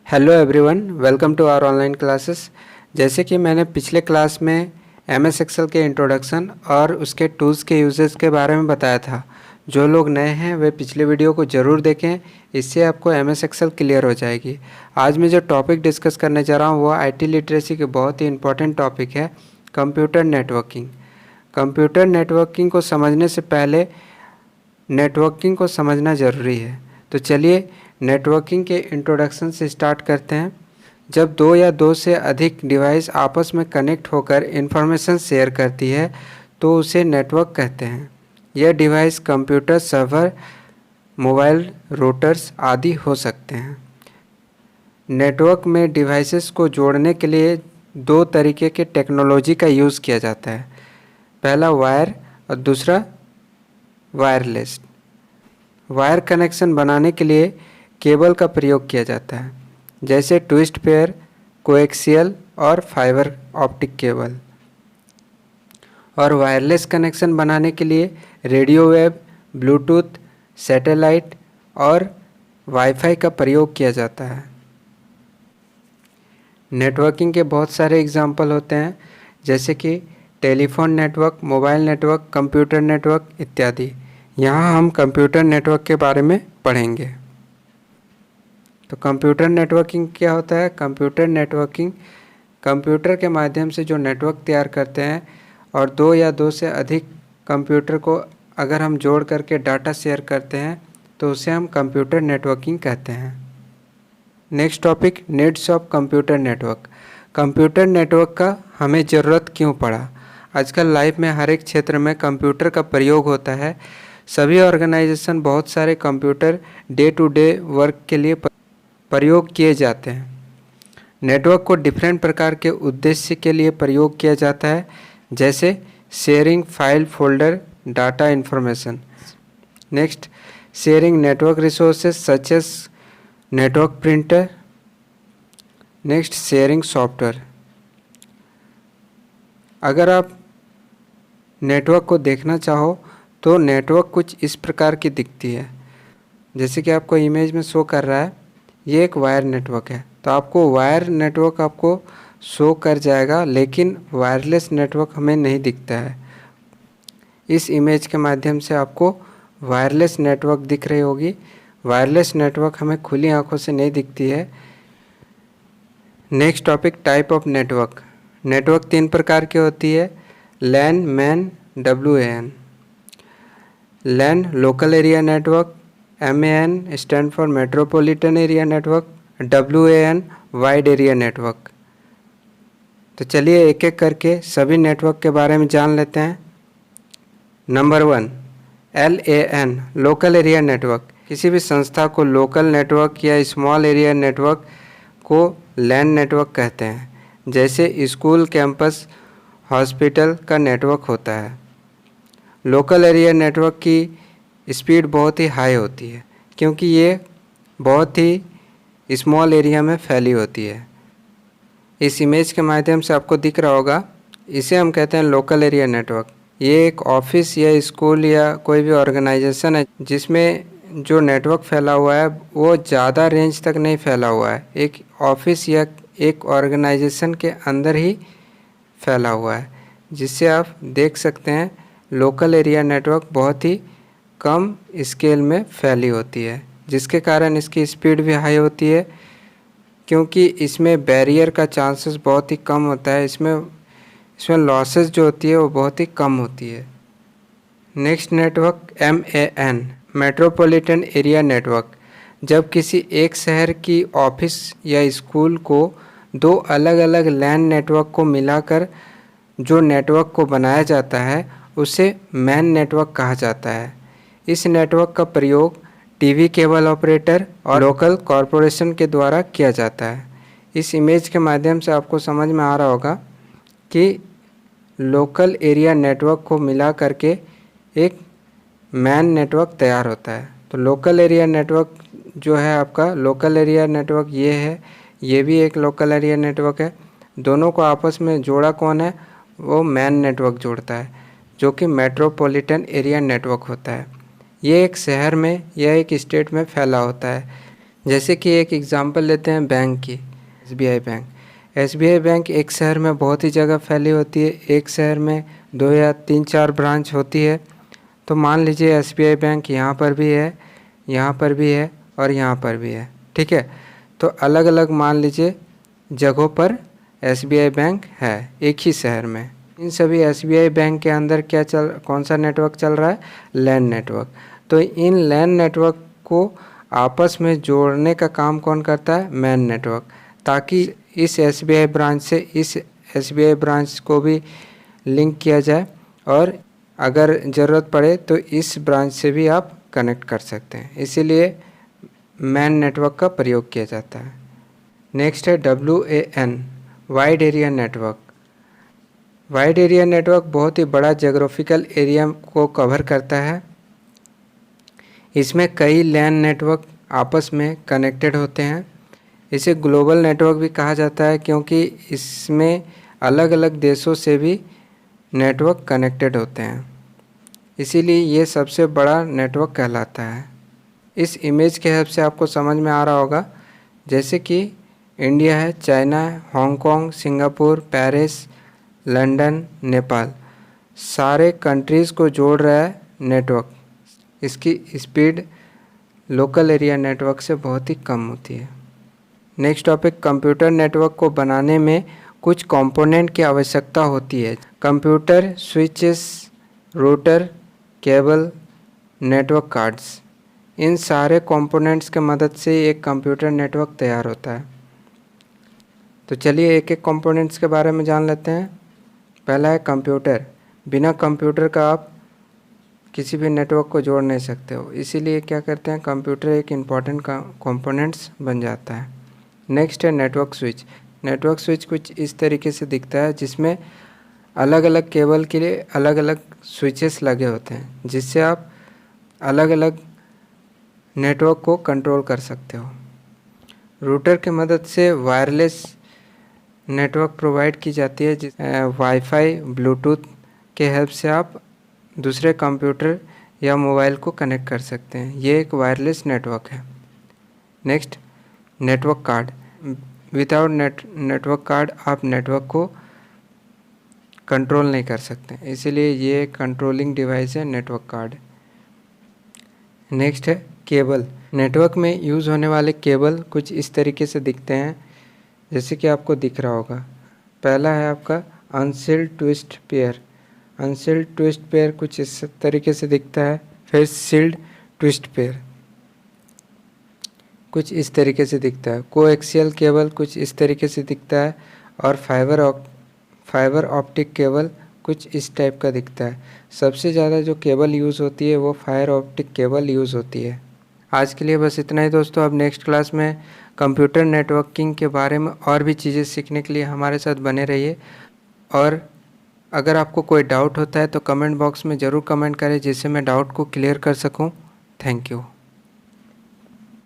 Hello everyone, welcome to our online classes. जैसे कि मैंने पिछले क्लास में एमएस एक्सेल के इंट्रोडक्शन और उसके टूल्स के यूजेस के बारे में बताया था। जो लोग नए हैं वे पिछले वीडियो को ज़रूर देखें, इससे आपको एमएस एक्सेल क्लियर हो जाएगी। आज मैं जो टॉपिक डिस्कस करने जा रहा हूँ वो आईटी लिटरेसी के बहुत ही इंपॉर्टेंट टॉपिक है, कंप्यूटर नेटवर्किंग। कंप्यूटर नेटवर्किंग को समझने से पहले नेटवर्किंग को समझना ज़रूरी है। तो चलिए नेटवर्किंग के इंट्रोडक्शन से स्टार्ट करते हैं। जब दो या दो से अधिक डिवाइस आपस में कनेक्ट होकर इंफॉर्मेशन शेयर करती है तो उसे नेटवर्क कहते हैं। यह device computer, server, mobile, routers आदि हो सकते हैं। नेटवर्क में डिवाइसेस को जोड़ने के लिए दो तरीके के टेक्नोलॉजी का यूज़ किया जाता है। पहला वायर और दूसरा वायरलेस। वायर कनेक्शन बनाने के लिए केबल का प्रयोग किया जाता है, जैसे ट्विस्ट पेयर, कोएक्सियल और फाइबर ऑप्टिक केबल। और वायरलेस कनेक्शन बनाने के लिए रेडियो वेव, ब्लूटूथ, सैटेलाइट और वाईफाई का प्रयोग किया जाता है। नेटवर्किंग के बहुत सारे एग्जाम्पल होते हैं, जैसे कि telephone network, mobile network, computer network इत्यादि। यहाँ हम कंप्यूटर नेटवर्क के बारे में पढ़ेंगे। तो कंप्यूटर नेटवर्किंग क्या होता है? कंप्यूटर नेटवर्किंग कंप्यूटर के माध्यम से जो नेटवर्क तैयार करते हैं और दो या दो से अधिक कंप्यूटर को अगर हम जोड़ करके डाटा शेयर करते हैं तो उसे हम कंप्यूटर नेटवर्किंग कहते हैं। Next topic, needs of computer network. Computer network का हमें ज़रूरत क्यों पड़ा? आजकल लाइफ में हर एक क्षेत्र में कंप्यूटर का प्रयोग होता है। सभी ऑर्गेनाइजेशन बहुत सारे computer day to day work के लिए प्रयोग किए जाते हैं। नेटवर्क को डिफरेंट प्रकार के उद्देश्य के लिए प्रयोग किया जाता है, जैसे sharing file, folder, data, information. Next, sharing network resources such as network printer. Next, sharing software. अगर आप नेटवर्क को देखना चाहो तो नेटवर्क कुछ इस प्रकार की दिखती है, जैसे कि आपको इमेज में शो कर रहा है। ये एक वायर नेटवर्क है, तो आपको वायर नेटवर्क आपको शो कर जाएगा, लेकिन वायरलेस नेटवर्क हमें नहीं दिखता है। इस इमेज के माध्यम से आपको वायरलेस नेटवर्क दिख रही होगी। वायरलेस नेटवर्क हमें खुली आंखों से नहीं दिखती है। Next topic, type of network. Network तीन प्रकार की होती है, LAN, MAN, WAN। LAN local area network, MAN stand for metropolitan area network, WAN wide area network. तो चलिए एक एक करके सभी नेटवर्क के बारे में जान लेते हैं। Number 1, LAN local area network. किसी भी संस्था को लोकल नेटवर्क या स्मॉल एरिया नेटवर्क को लैन नेटवर्क कहते हैं, जैसे स्कूल, कैंपस, हॉस्पिटल का नेटवर्क होता है। लोकल एरिया नेटवर्क की स्पीड बहुत ही हाई होती है, क्योंकि ये बहुत ही स्मॉल एरिया में फैली होती है। इस इमेज के माध्यम से आपको दिख रहा होगा, इसे हम कहते हैं लोकल एरिया नेटवर्क। ये एक ऑफिस या स्कूल या कोई भी ऑर्गेनाइजेशन है जिसमें जो नेटवर्क फैला हुआ है वो ज़्यादा रेंज तक नहीं फैला हुआ है, एक ऑफिस या एक ऑर्गेनाइजेशन के अंदर ही फैला हुआ है, जिससे आप देख सकते हैं लोकल एरिया नेटवर्क बहुत ही कम स्केल में फैली होती है, जिसके कारण इसकी स्पीड भी हाई होती है, क्योंकि इसमें बैरियर का चांसेस बहुत ही कम होता है। इसमें लॉसेस जो होती है वो बहुत ही कम होती है। Next network, MAN metropolitan area network. जब किसी एक शहर की ऑफिस या स्कूल को दो अलग अलग लैन नेटवर्क को मिलाकर जो नेटवर्क को बनाया जाता है उसे मैन नेटवर्क कहा जाता है। इस नेटवर्क का प्रयोग टीवी केबल ऑपरेटर और लोकल कॉरपोरेशन के द्वारा किया जाता है। इस इमेज के माध्यम से आपको समझ में आ रहा होगा कि लोकल एरिया नेटवर्क को मिला करके एक मैन नेटवर्क तैयार होता है। तो लोकल एरिया नेटवर्क जो है आपका, लोकल एरिया नेटवर्क ये है, ये भी एक लोकल एरिया नेटवर्क है। दोनों को आपस में जोड़ा कौन है? वो मैन नेटवर्क जोड़ता है, जो कि मेट्रोपॉलिटन एरिया नेटवर्क होता है। ये एक शहर में या एक स्टेट में फैला होता है। जैसे कि एक एग्जांपल लेते हैं बैंक की, एसबीआई बैंक। एसबीआई बैंक एक शहर में बहुत ही जगह फैली होती है, एक शहर में 2 या 3-4 ब्रांच होती है। तो मान लीजिए एसबीआई बैंक यहाँ पर भी है, यहाँ पर भी है और यहाँ पर भी है, ठीक है। तो अलग अलग मान लीजिए जगहों पर एसबीआई बैंक है एक ही शहर में। इन सभी एसबीआई बैंक के अंदर कौन सा नेटवर्क चल रहा है? LAN network. तो इन लैन नेटवर्क को आपस में जोड़ने का काम कौन करता है? मैन नेटवर्क, ताकि इस एसबीआई ब्रांच से इस एसबीआई ब्रांच को भी लिंक किया जाए और अगर ज़रूरत पड़े तो इस ब्रांच से भी आप कनेक्ट कर सकते हैं, इसीलिए मैन नेटवर्क का प्रयोग किया जाता है। नेक्स्ट है WAN, wide area network. Wide area network बहुत ही बड़ा जोग्राफिकल एरिया को कवर करता है। इसमें कई लैन नेटवर्क आपस में कनेक्टेड होते हैं। इसे ग्लोबल नेटवर्क भी कहा जाता है क्योंकि इसमें अलग अलग देशों से भी नेटवर्क कनेक्टेड होते हैं, इसीलिए ये सबसे बड़ा नेटवर्क कहलाता है। इस इमेज के हिसाब से आपको समझ में आ रहा होगा, जैसे कि इंडिया है, चाइना है, Hong Kong, Singapore, Paris, London, Nepal, सारे कंट्रीज़ को जोड़ रहा है नेटवर्क। इसकी स्पीड लोकल एरिया नेटवर्क से बहुत ही कम होती है। नेक्स्ट टॉपिक, कंप्यूटर नेटवर्क को बनाने में कुछ कंपोनेंट की आवश्यकता होती है। Computer, switches, router, cable, network cards, इन सारे कंपोनेंट्स के मदद से एक कंप्यूटर नेटवर्क तैयार होता है। तो चलिए एक एक कंपोनेंट्स के बारे में जान लेते हैं। पहला है कंप्यूटर। बिना कंप्यूटर का आप किसी भी नेटवर्क को जोड़ नहीं सकते हो, इसीलिए क्या करते हैं, कंप्यूटर एक इम्पॉर्टेंट कंपोनेंट्स बन जाता है। नेक्स्ट है नेटवर्क स्विच। नेटवर्क स्विच कुछ इस तरीके से दिखता है, जिसमें अलग अलग केबल के लिए अलग अलग स्विचेस लगे होते हैं, जिससे आप अलग अलग नेटवर्क को कंट्रोल कर सकते हो। रूटर की मदद से वायरलेस नेटवर्क प्रोवाइड की जाती है, वाईफाई, ब्लूटूथ के हेल्प से आप दूसरे कंप्यूटर या मोबाइल को कनेक्ट कर सकते हैं। ये एक वायरलेस नेटवर्क है। Next, network card. Without network card आप नेटवर्क को कंट्रोल नहीं कर सकते, इसीलिए ये कंट्रोलिंग डिवाइस है नेटवर्क कार्ड। नेक्स्ट है केबल। नेटवर्क में यूज़ होने वाले केबल कुछ इस तरीके से दिखते हैं, जैसे कि आपको दिख रहा होगा। पहला है आपका unsealed twist pair. Unsealed twist pair कुछ इस तरीके से दिखता है। फिर सील्ड ट्विस्ट पेयर कुछ इस तरीके से दिखता है। कोएक्सियल केबल कुछ इस तरीके से दिखता है और फाइबर ऑप्टिक केबल कुछ इस टाइप का दिखता है। सबसे ज़्यादा जो केबल यूज़ होती है वो फाइबर ऑप्टिक केबल यूज़ होती है। आज के लिए बस इतना ही दोस्तों। अब नेक्स्ट क्लास में कंप्यूटर नेटवर्किंग के बारे में और भी चीज़ें सीखने के लिए हमारे साथ बने रहिए। और अगर आपको कोई डाउट होता है तो कमेंट बॉक्स में ज़रूर कमेंट करें, जिससे मैं डाउट को क्लियर कर सकूं। Thank you.